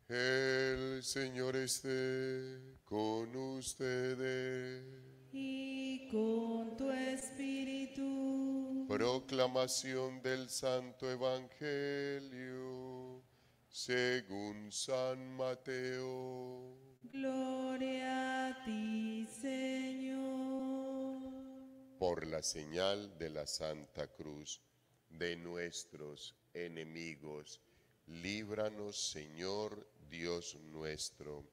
El Señor esté con ustedes. Y con tu espíritu. Proclamación del Santo Evangelio según San Mateo. Gloria a ti, Señor. Por la señal de la Santa Cruz de nuestros enemigos, líbranos, Señor Dios nuestro,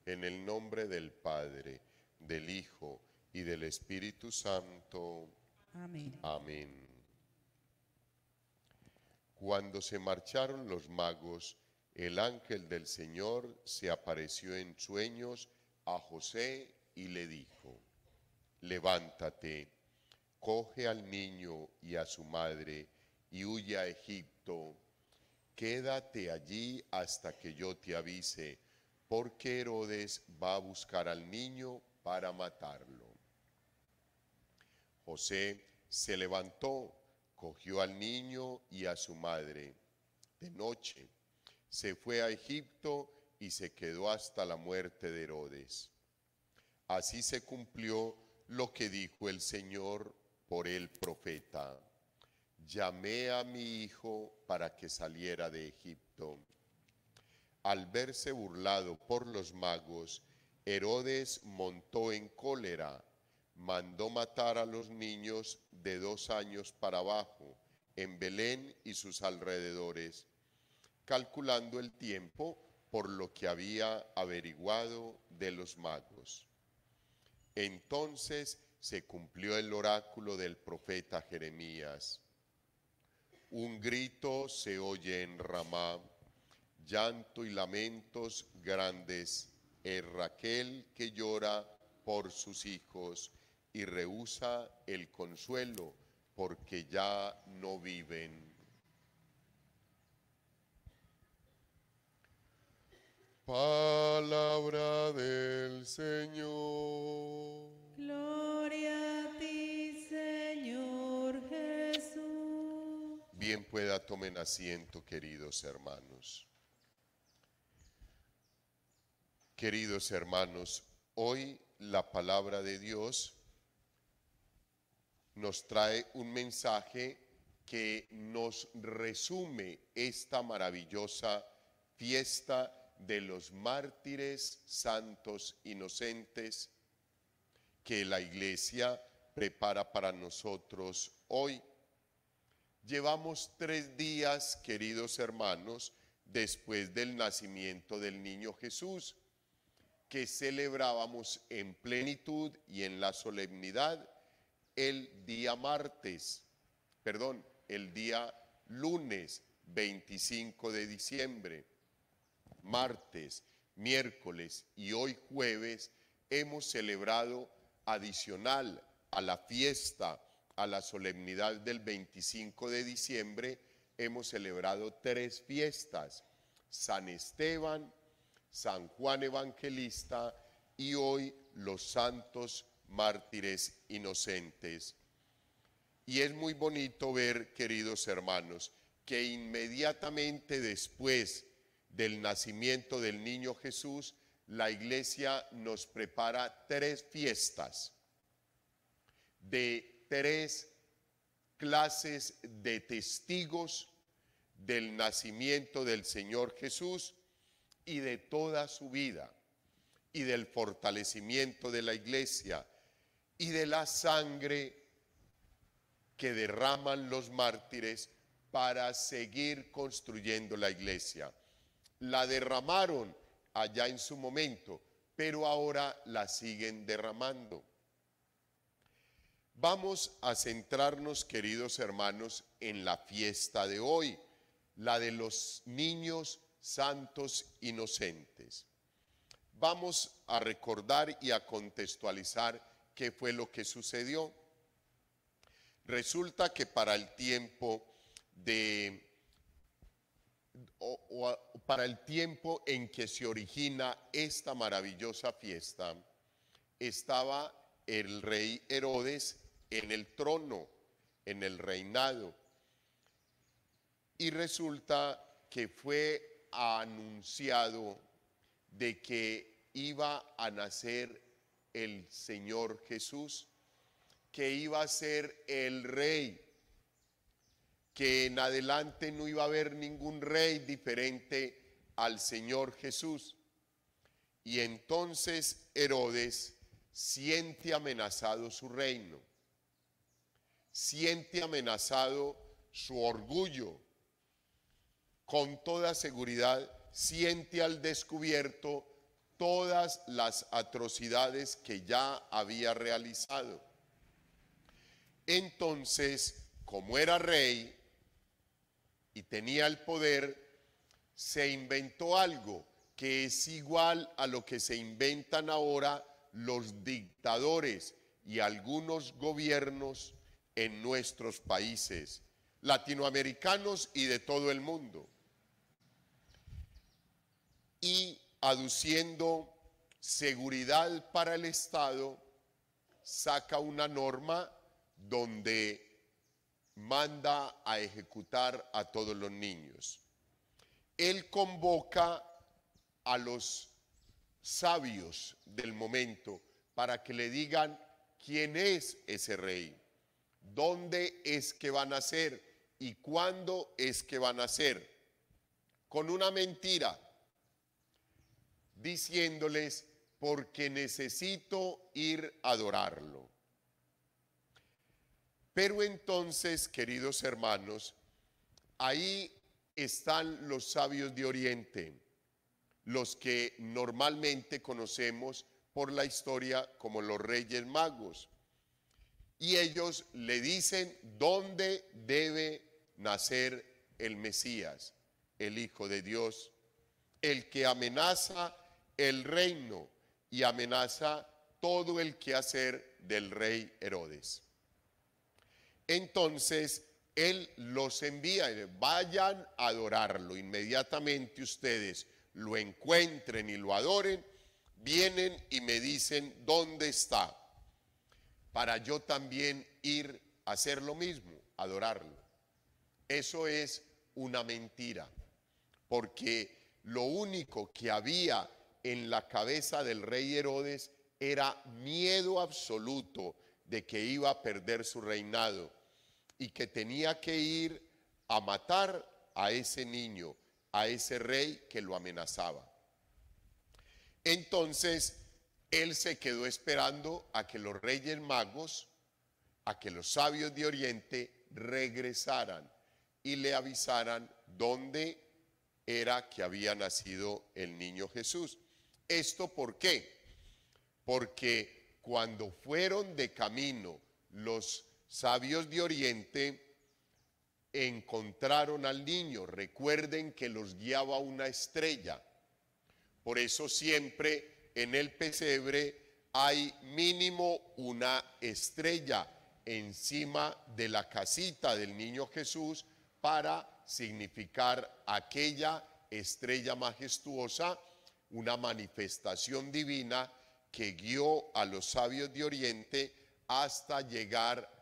en el nombre del Padre, del Hijo y del Espíritu Santo. Amén. Amén. Cuando se marcharon los magos, el ángel del Señor se apareció en sueños a José y le dijo: levántate, coge al niño y a su madre y huye a Egipto. Quédate allí hasta que yo te avise, porque Herodes va a buscar al niño para matarlo. José se levantó, cogió al niño y a su madre. De noche se fue a Egipto y se quedó hasta la muerte de Herodes. Así se cumplió lo que dijo el Señor por el profeta: llamé a mi hijo para que saliera de Egipto. Al verse burlado por los magos, Herodes montó en cólera, mandó matar a los niños de 2 años para abajo, en Belén y sus alrededores, calculando el tiempo por lo que había averiguado de los magos. Entonces se cumplió el oráculo del profeta Jeremías. Un grito se oye en Ramá, llanto y lamentos grandes, en Raquel que llora por sus hijos y rehúsa el consuelo porque ya no viven. Palabra del Señor. Gloria a ti, Señor Jesús. Bien pueda, tomen asiento, queridos hermanos. Queridos hermanos, hoy la palabra de Dios nos trae un mensaje que nos resume esta maravillosa fiesta de los mártires santos inocentes que la Iglesia prepara para nosotros hoy. Llevamos 3 días, queridos hermanos, después del nacimiento del niño Jesús, que celebrábamos en plenitud y en la solemnidad el día lunes 25 de diciembre. Martes, miércoles y hoy jueves hemos celebrado, adicional a la fiesta, a la solemnidad del 25 de diciembre, hemos celebrado 3 fiestas: San Esteban, San Juan Evangelista y hoy los santos mártires inocentes. Y es muy bonito ver, queridos hermanos, que inmediatamente después del nacimiento del niño Jesús, la Iglesia nos prepara 3 fiestas de 3 clases de testigos del nacimiento del Señor Jesús y de toda su vida, y del fortalecimiento de la Iglesia, y de la sangre que derraman los mártires para seguir construyendo la Iglesia. La derramaron allá en su momento, pero ahora la siguen derramando. Vamos a centrarnos, queridos hermanos, en la fiesta de hoy, la de los niños santos inocentes. Vamos a recordar y a contextualizar qué fue lo que sucedió. Resulta que para el tiempo en que se origina esta maravillosa fiesta, estaba el rey Herodes en el trono, en el reinado. Y resulta que fue anunciado de que iba a nacer el Señor Jesús, que iba a ser el rey, que en adelante no iba a haber ningún rey diferente al Señor Jesús. Y entonces Herodes siente amenazado su reino, siente amenazado su orgullo, con toda seguridad siente al descubierto todas las atrocidades que ya había realizado. Entonces, como era rey y tenía el poder, se inventó algo que es igual a lo que se inventan ahora los dictadores y algunos gobiernos en nuestros países latinoamericanos y de todo el mundo. Y aduciendo seguridad para el Estado, saca una norma donde manda a ejecutar a todos los niños. Él convoca a los sabios del momento para que le digan quién es ese rey, dónde es que van a nacer y cuándo es que van a nacer, con una mentira, diciéndoles porque necesito ir a adorarlo. Pero entonces, queridos hermanos, ahí están los sabios de Oriente, los que normalmente conocemos por la historia como los Reyes Magos. Y ellos le dicen dónde debe nacer el Mesías, el Hijo de Dios, el que amenaza el reino y amenaza todo el quehacer del rey Herodes. Entonces él los envía, vayan a adorarlo. Inmediatamente ustedes lo encuentren y lo adoren, vienen y me dicen dónde está, para yo también ir a hacer lo mismo, adorarlo. Eso es una mentira, porque lo único que había en la cabeza del rey Herodes era miedo absoluto de que iba a perder su reinado y que tenía que ir a matar a ese niño, a ese rey que lo amenazaba. Entonces él se quedó esperando a que los Reyes Magos, a que los sabios de Oriente regresaran y le avisaran dónde era que había nacido el niño Jesús. ¿Esto por qué? Porque cuando fueron de camino los sabios de Oriente, encontraron al niño. Recuerden que los guiaba una estrella. Por eso siempre en el pesebre hay mínimo una estrella encima de la casita del niño Jesús para significar aquella estrella majestuosa, una manifestación divina que guió a los sabios de Oriente hasta llegar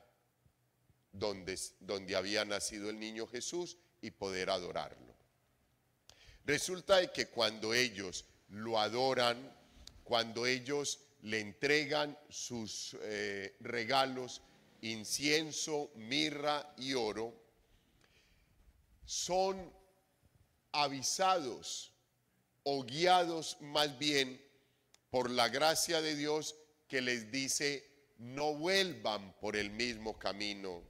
donde había nacido el niño Jesús y poder adorarlo. Resulta de que cuando ellos lo adoran, cuando ellos le entregan sus regalos, incienso, mirra y oro, son avisados o guiados más bien por la gracia de Dios, que les dice: no vuelvan por el mismo camino,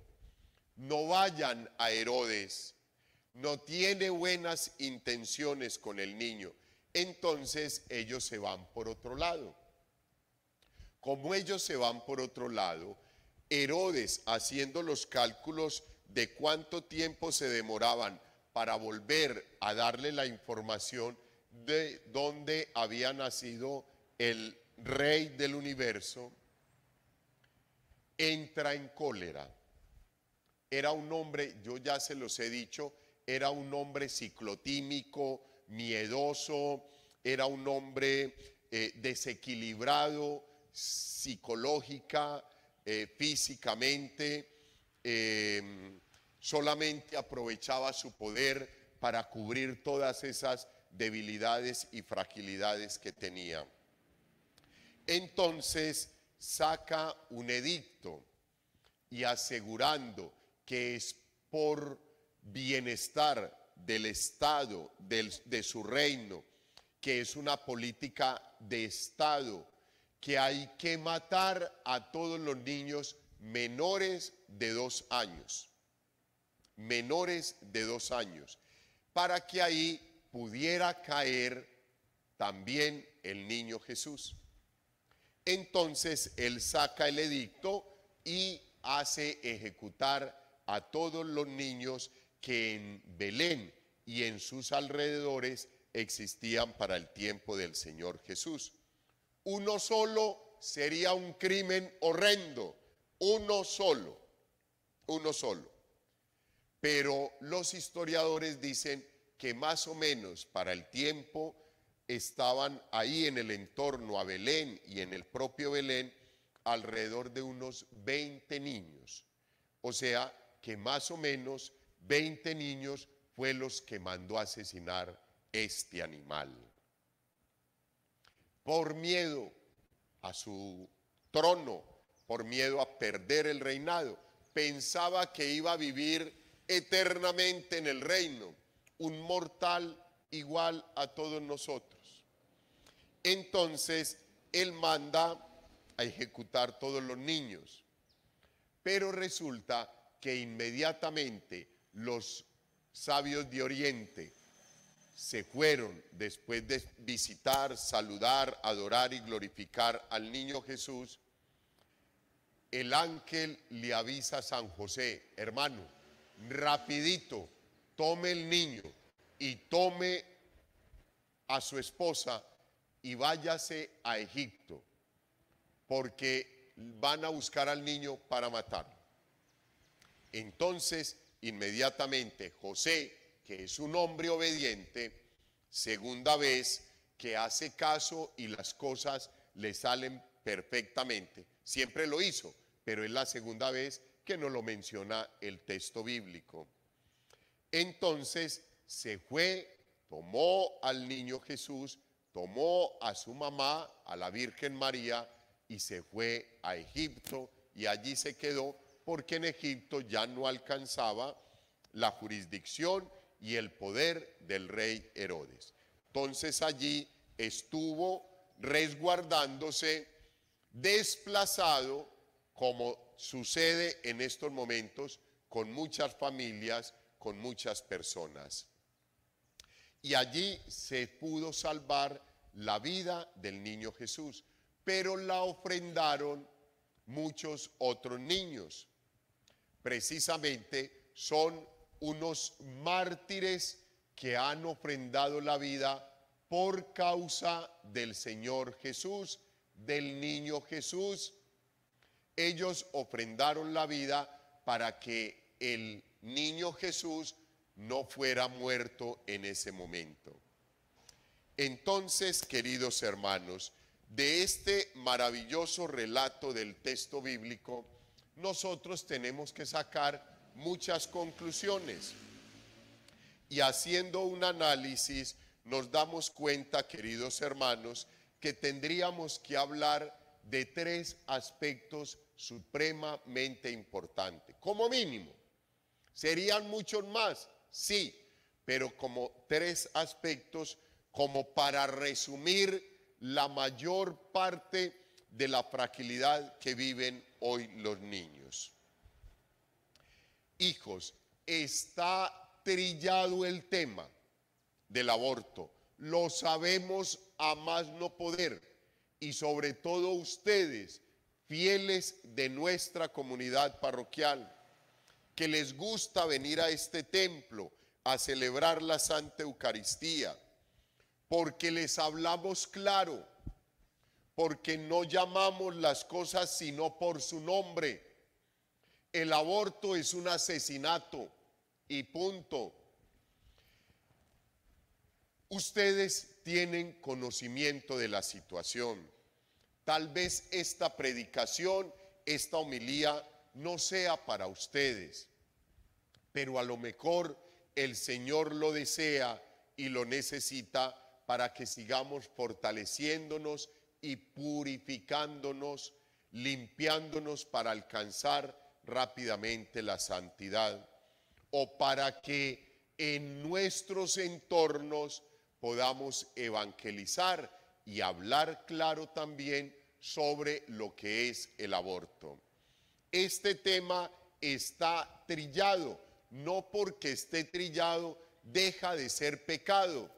no vayan a Herodes, no tiene buenas intenciones con el niño. Entonces ellos se van por otro lado. Como ellos se van por otro lado, Herodes, haciendo los cálculos de cuánto tiempo se demoraban para volver a darle la información de dónde había nacido el rey del universo, entra en cólera. Era un hombre, yo ya se los he dicho, era un hombre ciclotímico, miedoso, era un hombre desequilibrado psicológica, físicamente, solamente aprovechaba su poder para cubrir todas esas debilidades y fragilidades que tenía. Entonces saca un edicto y asegurando que es por bienestar del Estado, de su reino, que es una política de Estado, que hay que matar a todos los niños menores de 2 años, menores de 2 años, para que ahí pudiera caer también el niño Jesús. Entonces él saca el edicto y hace ejecutar a todos los niños que en Belén y en sus alrededores existían para el tiempo del Señor Jesús. Uno solo sería un crimen horrendo, uno solo. Pero los historiadores dicen que más o menos para el tiempo estaban ahí en el entorno a Belén y en el propio Belén alrededor de unos 20 niños. O sea que más o menos 20 niños fue los que mandó a asesinar este animal. Por miedo a su trono, por miedo a perder el reinado, pensaba que iba a vivir eternamente en el reino, un mortal igual a todos nosotros. Entonces él manda a ejecutar todos los niños, pero resulta que inmediatamente los sabios de Oriente se fueron después de visitar, saludar, adorar y glorificar al niño Jesús. El ángel le avisa a San José: hermano, rapidito, tome el niño y tome a su esposa y váyase a Egipto, porque van a buscar al niño para matarlo. Entonces, inmediatamente José, que es un hombre obediente, segunda vez que hace caso y las cosas le salen perfectamente. Siempre lo hizo, pero es la segunda vez que no lo menciona el texto bíblico. Entonces se fue, tomó al niño Jesús, tomó a su mamá, a la Virgen María, y se fue a Egipto, y allí se quedó porque en Egipto ya no alcanzaba la jurisdicción y el poder del rey Herodes. Entonces allí estuvo resguardándose, desplazado, como sucede en estos momentos con muchas familias, con muchas personas. Y allí se pudo salvar la vida del niño Jesús, pero la ofrendaron muchos otros niños. Precisamente son unos mártires que han ofrendado la vida por causa del Señor Jesús, del niño Jesús. Ellos ofrendaron la vida para que el niño Jesús no fuera muerto en ese momento. Entonces, queridos hermanos, de este maravilloso relato del texto bíblico, nosotros tenemos que sacar muchas conclusiones. Y haciendo un análisis, nos damos cuenta, queridos hermanos, que tendríamos que hablar de 3 aspectos supremamente importantes. Como mínimo, serían muchos más, sí, pero como 3 aspectos como para resumir la mayor parte de la fragilidad que viven hoy los niños. Hijos, está trillado el tema del aborto, lo sabemos a más no poder, y sobre todo ustedes, fieles de nuestra comunidad parroquial, que les gusta venir a este templo a celebrar la Santa Eucaristía, porque les hablamos claro, porque no llamamos las cosas sino por su nombre. El aborto es un asesinato y punto. Ustedes tienen conocimiento de la situación. Tal vez esta predicación, esta homilía no sea para ustedes, pero a lo mejor el Señor lo desea y lo necesita para que sigamos fortaleciéndonos y purificándonos, limpiándonos para alcanzar rápidamente la santidad, o para que en nuestros entornos podamos evangelizar y hablar claro también sobre lo que es el aborto. Este tema está trillado, no porque esté trillado deja de ser pecado.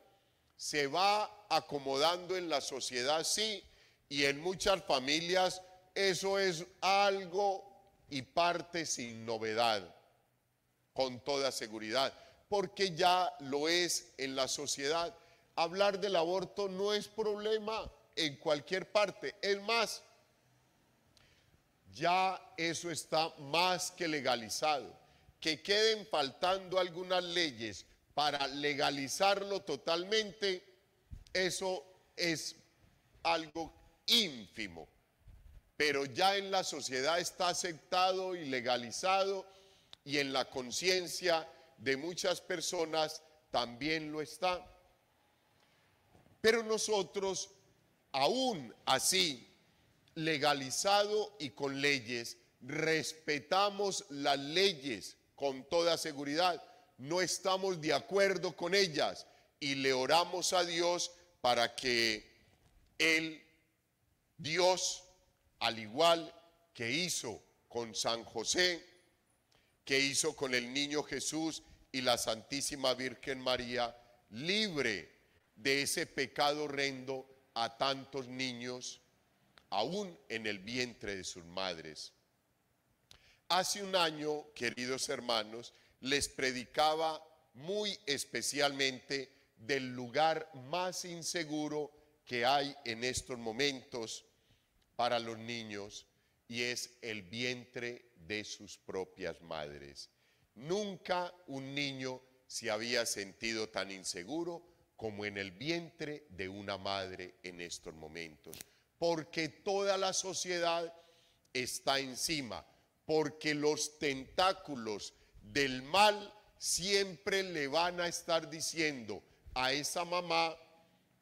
Se va acomodando en la sociedad, sí, y en muchas familias eso es algo y parte sin novedad, con toda seguridad, porque ya lo es en la sociedad. Hablar del aborto no es problema en cualquier parte, es más, ya eso está más que legalizado. Que queden faltando algunas leyes para legalizarlo totalmente, eso es algo ínfimo. Pero ya en la sociedad está aceptado y legalizado, y en la conciencia de muchas personas también lo está. Pero nosotros, aún así, legalizado y con leyes, respetamos las leyes con toda seguridad, no estamos de acuerdo con ellas y le oramos a Dios para que Dios, al igual que hizo con San José, que hizo con el niño Jesús y la Santísima Virgen María, libre de ese pecado horrendo a tantos niños, aún en el vientre de sus madres. Hace un año, queridos hermanos, les predicaba muy especialmente del lugar más inseguro que hay en estos momentos para los niños, y es el vientre de sus propias madres. Nunca un niño se había sentido tan inseguro como en el vientre de una madre en estos momentos, porque toda la sociedad está encima, porque los tentáculos del mal siempre le van a estar diciendo a esa mamá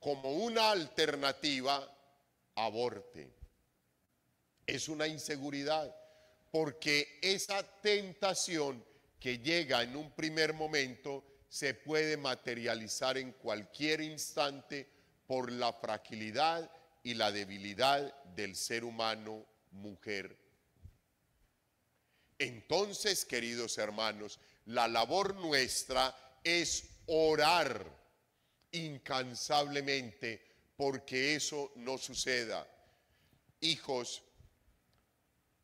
como una alternativa: aborte. Es una inseguridad, porque esa tentación que llega en un primer momento se puede materializar en cualquier instante por la fragilidad y la debilidad del ser humano mujer. Entonces, queridos hermanos, la labor nuestra es orar incansablemente porque eso no suceda. Hijos,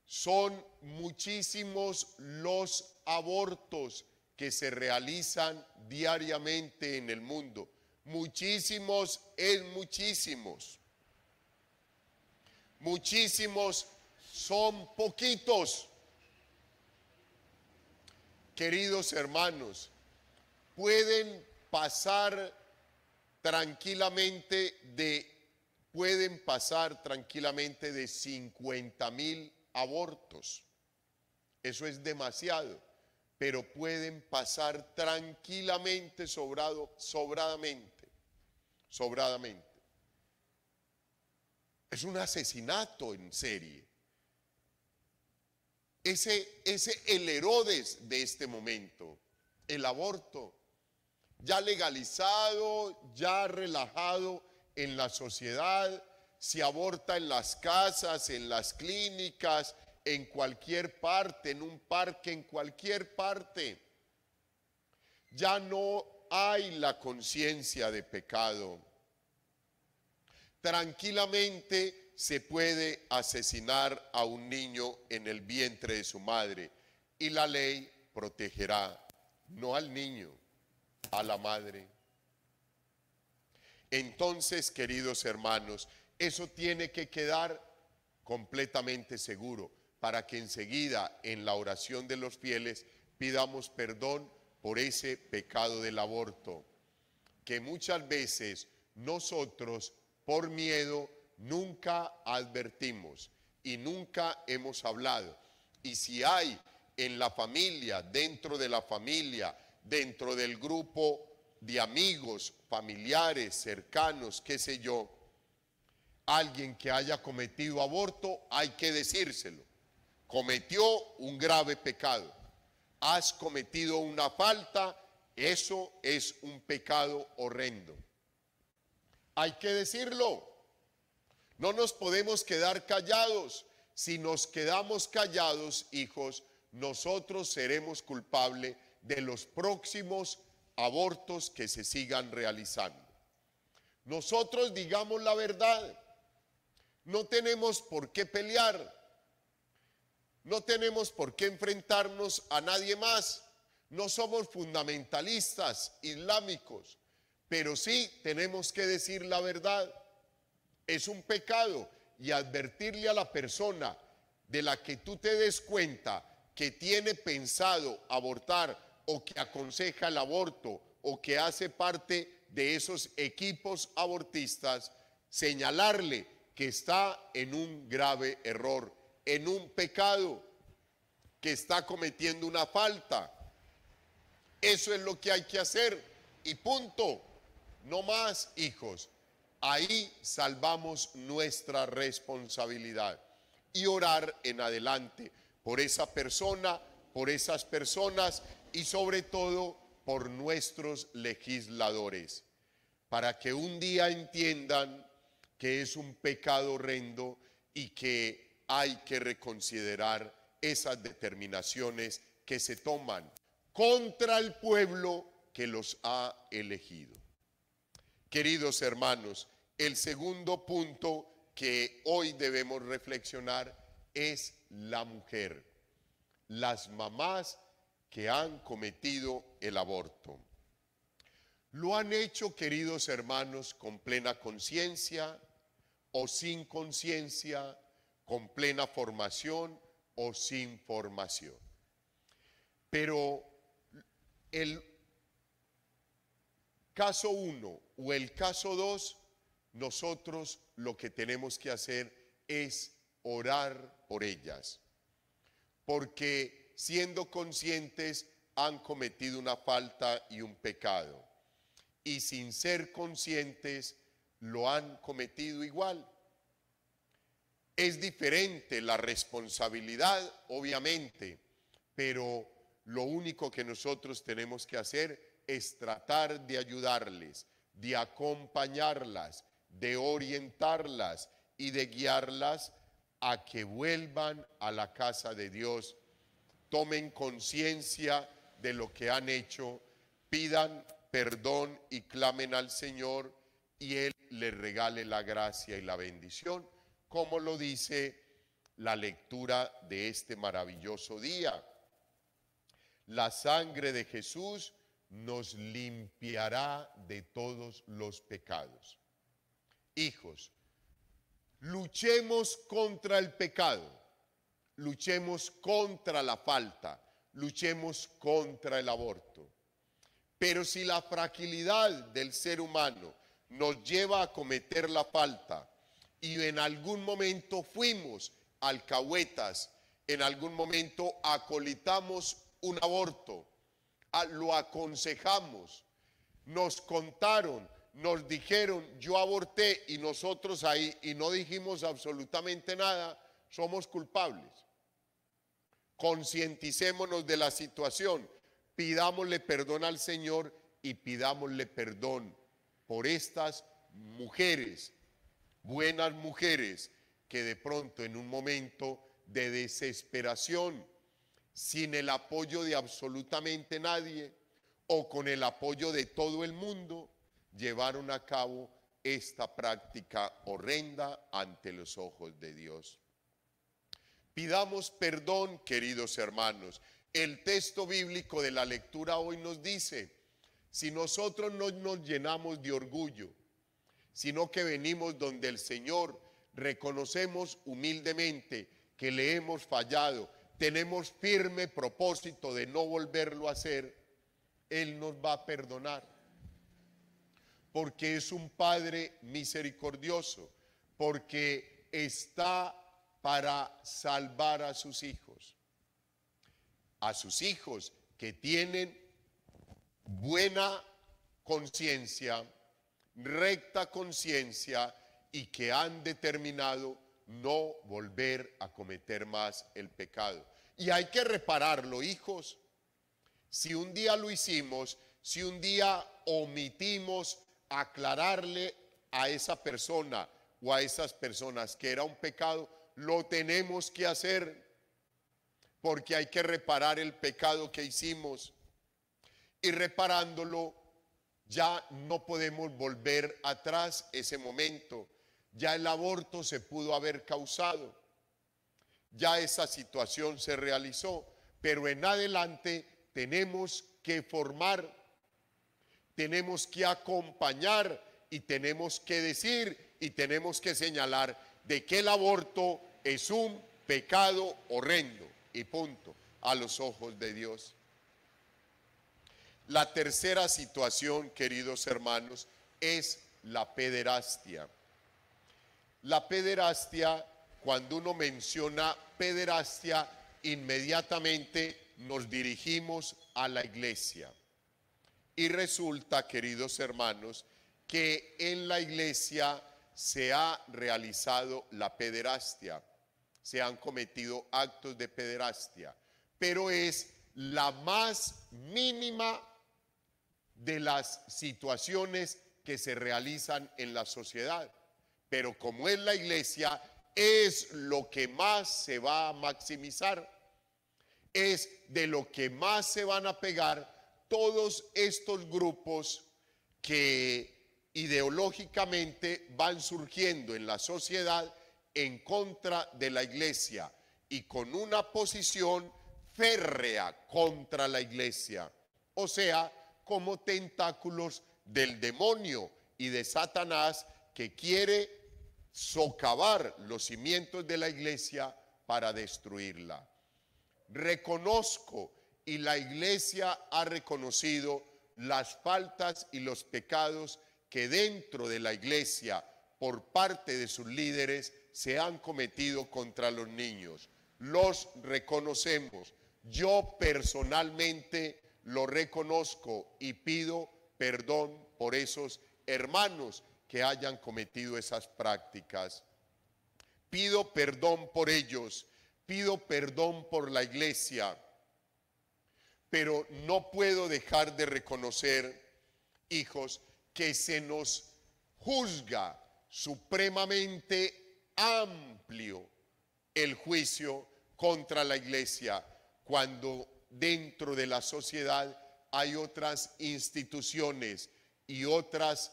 son muchísimos los abortos que se realizan diariamente en el mundo. Muchísimos es muchísimos. Muchísimos son poquitos. Queridos hermanos, pueden pasar tranquilamente de 50,000 abortos. Eso es demasiado, pero pueden pasar tranquilamente, sobradamente. Es un asesinato en serie. Ese el Herodes de este momento, el aborto, ya legalizado, ya relajado en la sociedad. Se aborta en las casas, en las clínicas, en cualquier parte, en un parque, en cualquier parte. Ya no hay la conciencia de pecado. Tranquilamente se puede asesinar a un niño en el vientre de su madre y la ley protegerá, no al niño, a la madre. Entonces, queridos hermanos, eso tiene que quedar completamente seguro para que enseguida en la oración de los fieles pidamos perdón por ese pecado del aborto, que muchas veces nosotros por miedo nunca advertimos y nunca hemos hablado. Y si hay en la familia, dentro de la familia, dentro del grupo de amigos, familiares, cercanos, qué sé yo, alguien que haya cometido aborto, hay que decírselo. Cometió un grave pecado. Has cometido una falta, eso es un pecado horrendo. Hay que decirlo. No nos podemos quedar callados. Si nos quedamos callados, hijos, nosotros seremos culpables de los próximos abortos que se sigan realizando. Nosotros digamos la verdad. No tenemos por qué pelear. No tenemos por qué enfrentarnos a nadie más. No somos fundamentalistas islámicos, pero sí tenemos que decir la verdad. Es un pecado, y advertirle a la persona de la que tú te des cuenta que tiene pensado abortar, o que aconseja el aborto, o que hace parte de esos equipos abortistas, señalarle que está en un grave error, en un pecado, que está cometiendo una falta. Eso es lo que hay que hacer, y punto. No más, hijos. Ahí salvamos nuestra responsabilidad, y orar en adelante por esa persona, por esas personas, y sobre todo por nuestros legisladores, para que un día entiendan que es un pecado horrendo y que hay que reconsiderar esas determinaciones que se toman contra el pueblo que los ha elegido. Queridos hermanos, el segundo punto que hoy debemos reflexionar es la mujer, las mamás que han cometido el aborto. ¿Lo han hecho, queridos hermanos, con plena conciencia o sin conciencia, con plena formación o sin formación? Pero el caso 1 o el caso 2, nosotros lo que tenemos que hacer es orar por ellas, porque siendo conscientes han cometido una falta y un pecado, y sin ser conscientes lo han cometido igual. Es diferente la responsabilidad, obviamente, pero lo único que nosotros tenemos que hacer es tratar de ayudarles, de acompañarlas, de orientarlas y de guiarlas a que vuelvan a la casa de Dios, tomen conciencia de lo que han hecho, pidan perdón y clamen al Señor, y Él les regale la gracia y la bendición, como lo dice la lectura de este maravilloso día. La sangre de Jesús nos limpiará de todos los pecados. Hijos, luchemos contra el pecado, luchemos contra la falta, luchemos contra el aborto. Pero si la fragilidad del ser humano nos lleva a cometer la falta, y en algún momento fuimos alcahuetas, en algún momento acolitamos un aborto, lo aconsejamos, nos contaron, nos dijeron, yo aborté, y nosotros ahí, y no dijimos absolutamente nada, somos culpables. Concienticémonos de la situación, pidámosle perdón al Señor, y pidámosle perdón por estas mujeres, buenas mujeres, que de pronto en un momento de desesperación, sin el apoyo de absolutamente nadie, o con el apoyo de todo el mundo, llevaron a cabo esta práctica horrenda ante los ojos de Dios. Pidamos perdón, queridos hermanos. El texto bíblico de la lectura hoy nos dice, si nosotros no nos llenamos de orgullo, sino que venimos donde el Señor, reconocemos humildemente que le hemos fallado, tenemos firme propósito de no volverlo a hacer, Él nos va a perdonar, porque es un Padre misericordioso, porque está para salvar a sus hijos que tienen buena conciencia, recta conciencia, y que han determinado no volver a cometer más el pecado. Y hay que repararlo, hijos. Si un día lo hicimos, si un día omitimos aclararle a esa persona o a esas personas que era un pecado, lo tenemos que hacer, porque hay que reparar el pecado que hicimos. Y reparándolo, ya no podemos volver atrás ese momento. Ya el aborto se pudo haber causado, ya esa situación se realizó, pero en adelante tenemos que formar, tenemos que acompañar y tenemos que decir y tenemos que señalar de que el aborto es un pecado horrendo y punto, a los ojos de Dios. La tercera situación, queridos hermanos, es la pederastia. La pederastia, cuando uno menciona pederastia, inmediatamente nos dirigimos a la iglesia. Y resulta, queridos hermanos, que en la iglesia se ha realizado la pederastia, se han cometido actos de pederastia, pero es la más mínima de las situaciones que se realizan en la sociedad. Pero como es la iglesia, es lo que más se va a maximizar, es de lo que más se van a pegar todos estos grupos que ideológicamente van surgiendo en la sociedad en contra de la iglesia y con una posición férrea contra la iglesia, o sea, como tentáculos del demonio y de Satanás, que quiere socavar los cimientos de la iglesia para destruirla. Reconozco, y la iglesia ha reconocido, las faltas y los pecados que dentro de la iglesia por parte de sus líderes se han cometido contra los niños. Los reconocemos. Yo personalmente lo reconozco y pido perdón por esos hermanos que hayan cometido esas prácticas. Pido perdón por ellos, pido perdón por la iglesia, pero no puedo dejar de reconocer, hijos, que se nos juzga supremamente amplio el juicio contra la iglesia, cuando dentro de la sociedad hay otras instituciones y otras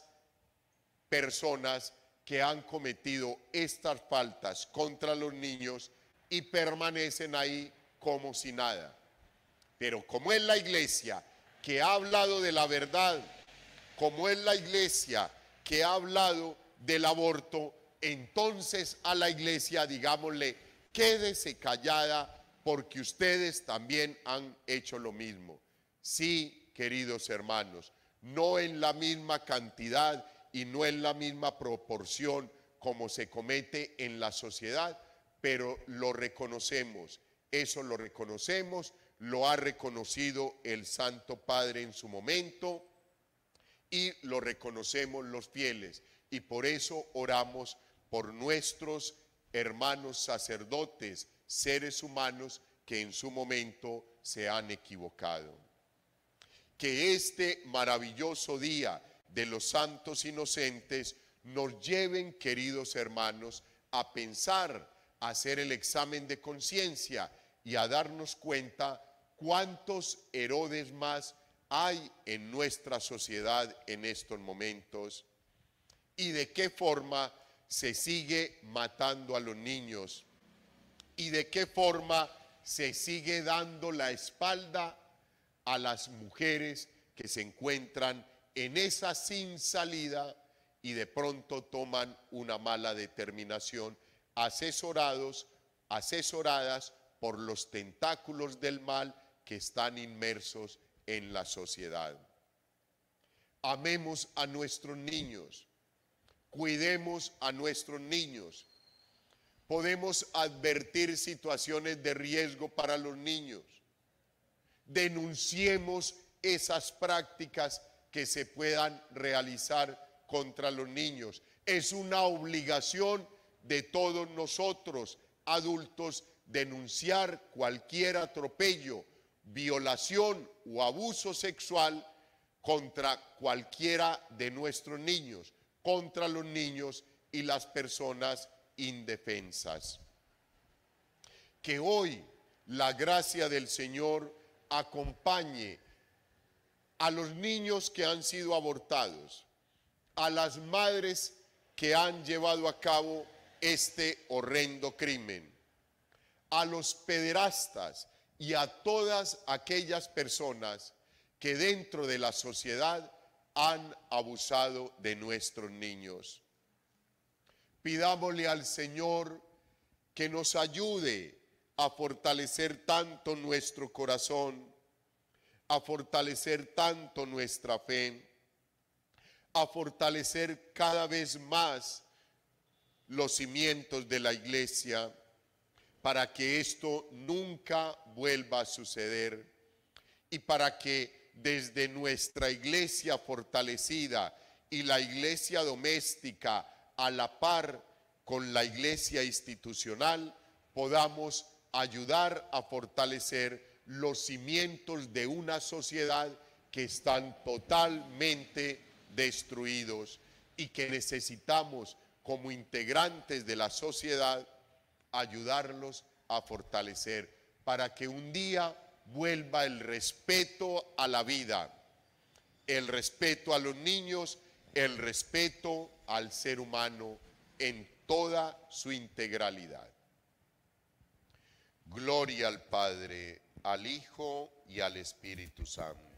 personas que han cometido estas faltas contra los niños y permanecen ahí como si nada. Pero como es la iglesia que ha hablado de la verdad, como es la iglesia que ha hablado del aborto, entonces a la iglesia digámosle: quédese callada porque ustedes también han hecho lo mismo. Sí, queridos hermanos, no en la misma cantidad y no en la misma proporción como se comete en la sociedad, pero lo reconocemos, eso lo reconocemos, lo ha reconocido el Santo Padre en su momento y lo reconocemos los fieles, y por eso oramos por nuestros hermanos sacerdotes, seres humanos que en su momento se han equivocado. Que este maravilloso día de los santos inocentes nos lleven, queridos hermanos, a pensar, a hacer el examen de conciencia y a darnos cuenta cuántos Herodes más hay en nuestra sociedad en estos momentos y de qué forma se sigue matando a los niños y de qué forma se sigue dando la espalda a las mujeres que se encuentran en esa sin salida y de pronto toman una mala determinación, asesoradas por los tentáculos del mal que están inmersos en la sociedad. Amemos a nuestros niños, cuidemos a nuestros niños. Podemos advertir situaciones de riesgo para los niños. Denunciemos esas prácticas que se puedan realizar contra los niños. Es una obligación de todos nosotros, adultos, denunciar cualquier atropello, violación o abuso sexual contra cualquiera de nuestros niños, contra los niños y las personas indefensas. Que hoy la gracia del Señor acompañe a los niños que han sido abortados, a las madres que han llevado a cabo este horrendo crimen, a los pederastas y a todas aquellas personas que dentro de la sociedad han abusado de nuestros niños. Pidámosle al Señor que nos ayude a fortalecer tanto nuestro corazón, a fortalecer tanto nuestra fe, a fortalecer cada vez más los cimientos de la iglesia, para que esto nunca vuelva a suceder y para que desde nuestra iglesia fortalecida y la iglesia doméstica a la par con la iglesia institucional podamos ayudar a fortalecer los cimientos de una sociedad que están totalmente destruidos y que necesitamos como integrantes de la sociedad ayudarlos a fortalecer para que un día vuelva el respeto a la vida, el respeto a los niños, el respeto al ser humano en toda su integralidad. Gloria al Padre, al Hijo y al Espíritu Santo.